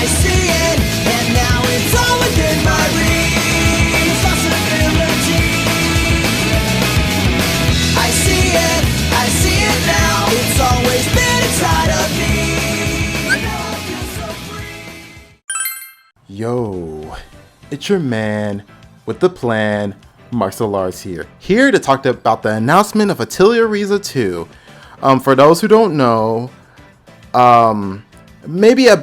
I see it, and now it's all within my reach. Possibility. I see it now. It's always been inside of me. Now I feel so free. Yo, it's your man with the plan, Marcelars here to talk about the announcement of Atelier Ryza 2. For those who don't know, maybe I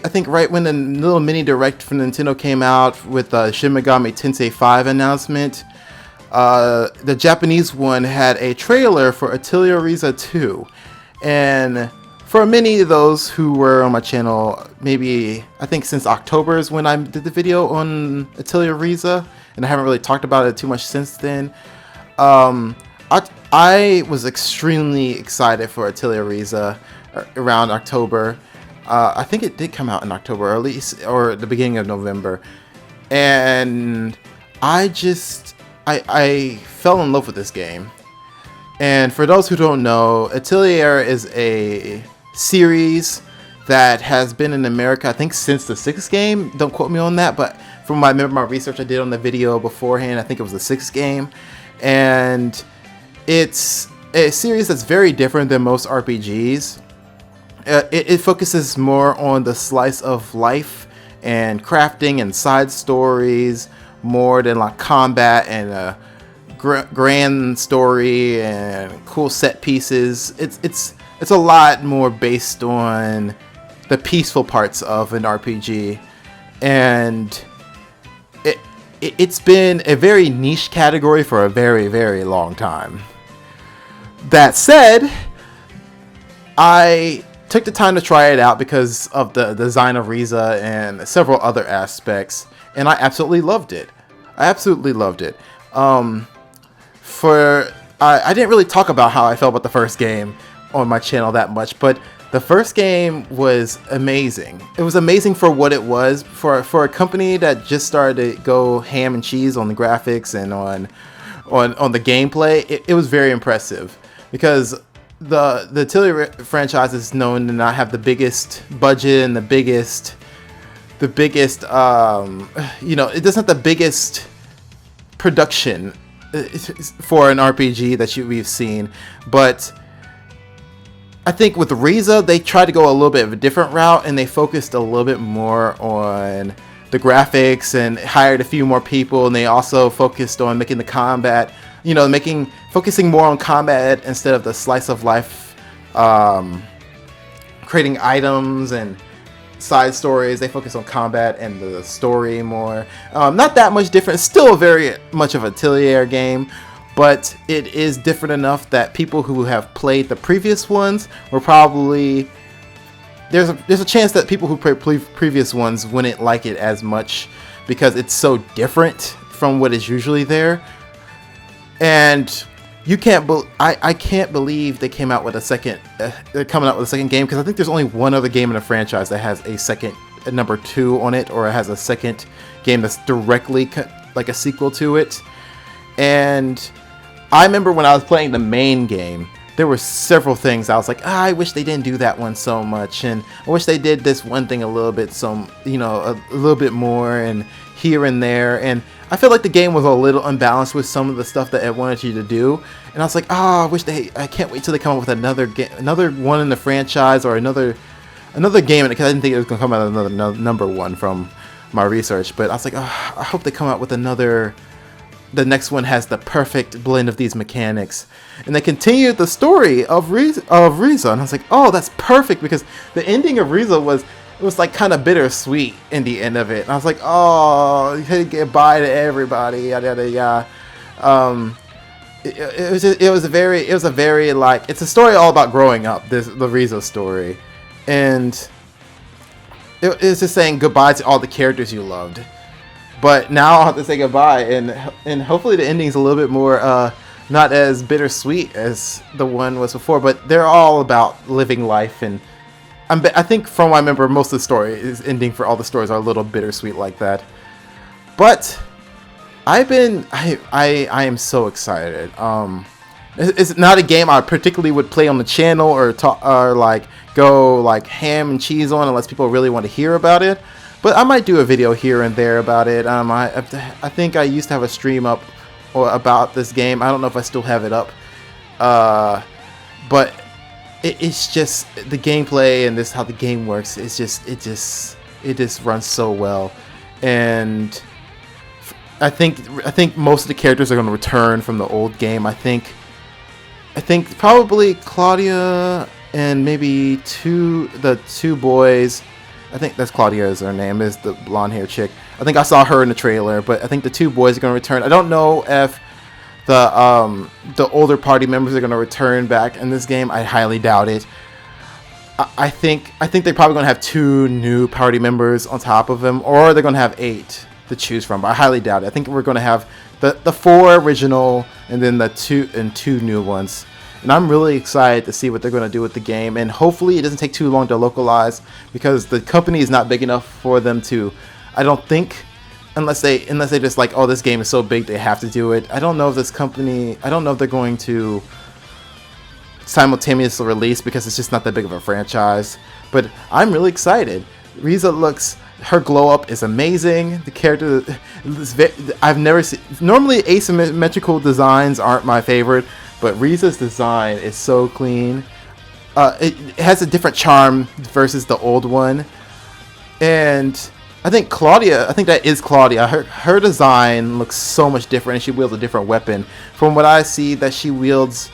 think right when the little mini direct from Nintendo came out with the Shin Megami Tensei 5 announcement, the Japanese one had a trailer for Atelier Ryza 2, and for many of those who were on my channel, maybe I think since October is when I did the video on Atelier Ryza, and I haven't really talked about it too much since then. I was extremely excited for Atelier Ryza around October. I think it did come out in October, or at least, or the beginning of November, and I fell in love with this game. And for those who don't know, Atelier is a series that has been in America, I think, since the 6th game. Don't quote me on that, but from my research I did on the video beforehand, I think it was the 6th game. And it's a series that's very different than most RPGs. It focuses more on the slice of life and crafting and side stories more than like combat and a grand story and cool set pieces. It's a lot more based on the peaceful parts of an RPG, and it's been a very niche category for a very, very long time. That said, I took the time to try it out because of the design of Ryza and several other aspects, and I absolutely loved it. I didn't really talk about how I felt about the first game on my channel that much, but the first game was amazing. It was amazing for what it was, for a company that just started to go ham and cheese on the graphics and on the gameplay. It was very impressive, because the Atelier franchise is known to not have the biggest budget and the biggest it doesn't have the biggest production for an RPG that we've seen. But I think with Ryza, they tried to go a little bit of a different route, and they focused a little bit more on the graphics and hired a few more people, and they also focused on making the combat, focusing more on combat instead of the slice of life, creating items and side stories. They focus on combat and the story more. Not that much different. It's still very much of an Atelier game, but it is different enough that people who have played the previous ones will probably... There's a chance that people who played previous ones wouldn't like it as much, because it's so different from what is usually there. And I can't believe they came out with a second. They're coming out with a second game, because I think there's only one other game in the franchise that has a number 2 on it, or it has a second game that's directly like a sequel to it. And I remember when I was playing the main game, there were several things I was like, I wish they didn't do that one so much, and I wish they did this one thing a little bit, a little bit more, and here and there. And I feel like the game was a little unbalanced with some of the stuff that it wanted you to do, and I was like, I can't wait till they come up with another one in the franchise, or another game, because I didn't think it was gonna come out another number 1 from my research. But I was like, I hope they come out with another. The next one has the perfect blend of these mechanics, and they continued the story of Ryza, and I was like, oh, that's perfect, because the ending of Ryza was like kind of bittersweet in the end of it, and I was like, oh, you had to get bye to everybody, yada yada yada. It was a very like, it's a story all about growing up, the Ryza story, and it's just saying goodbye to all the characters you loved. But now I'll have to say goodbye, and hopefully the ending's a little bit more not as bittersweet as the one was before. But they're all about living life, and I think from what I remember, most of the story is ending for all the stories are a little bittersweet like that. But I am so excited. It's not a game I particularly would play on the channel or talk or like go like ham and cheese on unless people really want to hear about it. But I might do a video here and there about it. I think I used to have a stream up about this game. I don't know if I still have it up. But it's just the gameplay and this how the game works. It just runs so well, and I think most of the characters are going to return from the old game. I think probably Klaudia and maybe the two boys. I think that's Klaudia is her name, is the blonde hair chick. I think I saw her in the trailer, but I think the two boys are going to return. I don't know if the older party members are going to return back in this game. I highly doubt it. I think they're probably going to have 2 new party members on top of them, or they're going to have 8 to choose from. But I highly doubt it. I think we're going to have the 4 original and then the 2 new ones. And I'm really excited to see what they're going to do with the game. And hopefully it doesn't take too long to localize, because the company is not big enough for them to, I don't think, unless they just like, oh, this game is so big they have to do it. I don't know if this company, I don't know if they're going to simultaneously release, because it's just not that big of a franchise. But I'm really excited. Ryza her glow up is amazing. The character I've never seen. Normally asymmetrical designs aren't my favorite, but Ryza's design is so clean. It has a different charm versus the old one. And I think that is Klaudia. Her design looks so much different, and she wields a different weapon. From what I see, that she wields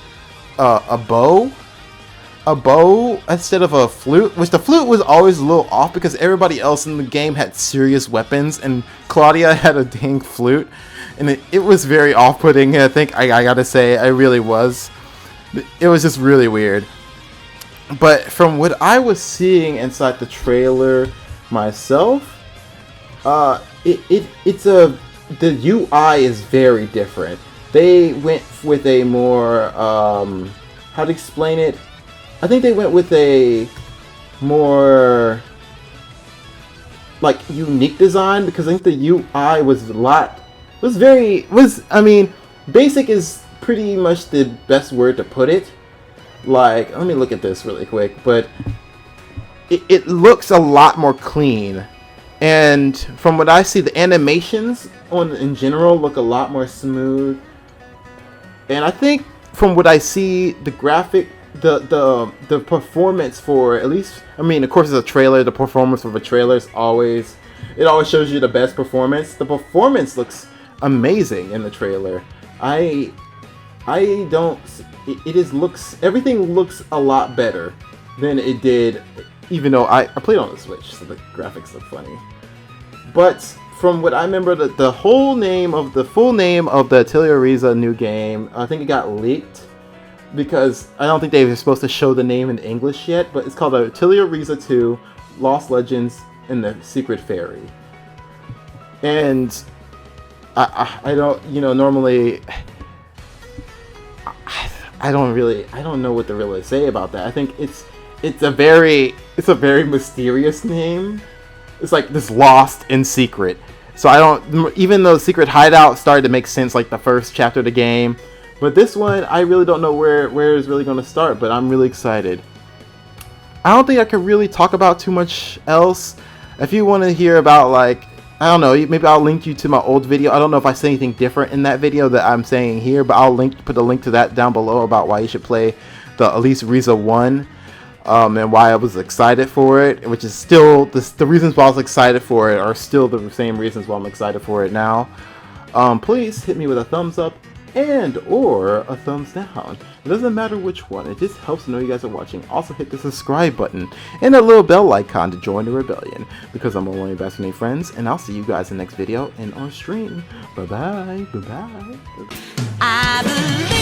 a bow instead of a flute, which the flute was always a little off because everybody else in the game had serious weapons, and Klaudia had a dang flute, and it was very off-putting. I think I gotta say, I really was. It was just really weird. But from what I was seeing inside the trailer myself, the UI is very different. They went with a more how to explain it? I think they went with a more like unique design, because I think the UI I mean, basic is pretty much the best word to put it. Like, let me look at this really quick, but it looks a lot more clean. And from what I see, the animations in general look a lot more smooth. And I think from what I see, the graphic, the performance for, at least, I mean, of course it's a trailer, the performance of a trailer is always shows you the best performance. The performance looks amazing in the trailer. Everything looks a lot better than it did, even though I played on the Switch, so the graphics look funny. But from what I remember, the full name of the Atelier Ryza new game, I think it got leaked, because I don't think they were supposed to show the name in English yet, but it's called Atelier Ryza 2, Lost Legends and the Secret Fairy. And I don't, normally, I don't know what to really say about that. I think it's a very mysterious name. It's like this lost in secret. So even though Secret Hideout started to make sense like the first chapter of the game, but this one I really don't know where it's really going to start, but I'm really excited. I don't think I could really talk about too much else. If you want to hear about, like, I don't know, maybe I'll link you to my old video. I don't know if I say anything different in that video that I'm saying here, but I'll put a link to that down below about why you should play at least Ryza 1. And why I was excited for it, which is still the reasons why I was excited for it are still the same reasons why I'm excited for it now. Please hit me with a thumbs up and or a thumbs down. It doesn't matter which one, it just helps to know you guys are watching. Also hit the subscribe button and a little bell icon to join the rebellion, because I'm one of your best friends, and I'll see you guys in the next video and on stream. Bye bye. Bye bye. I believe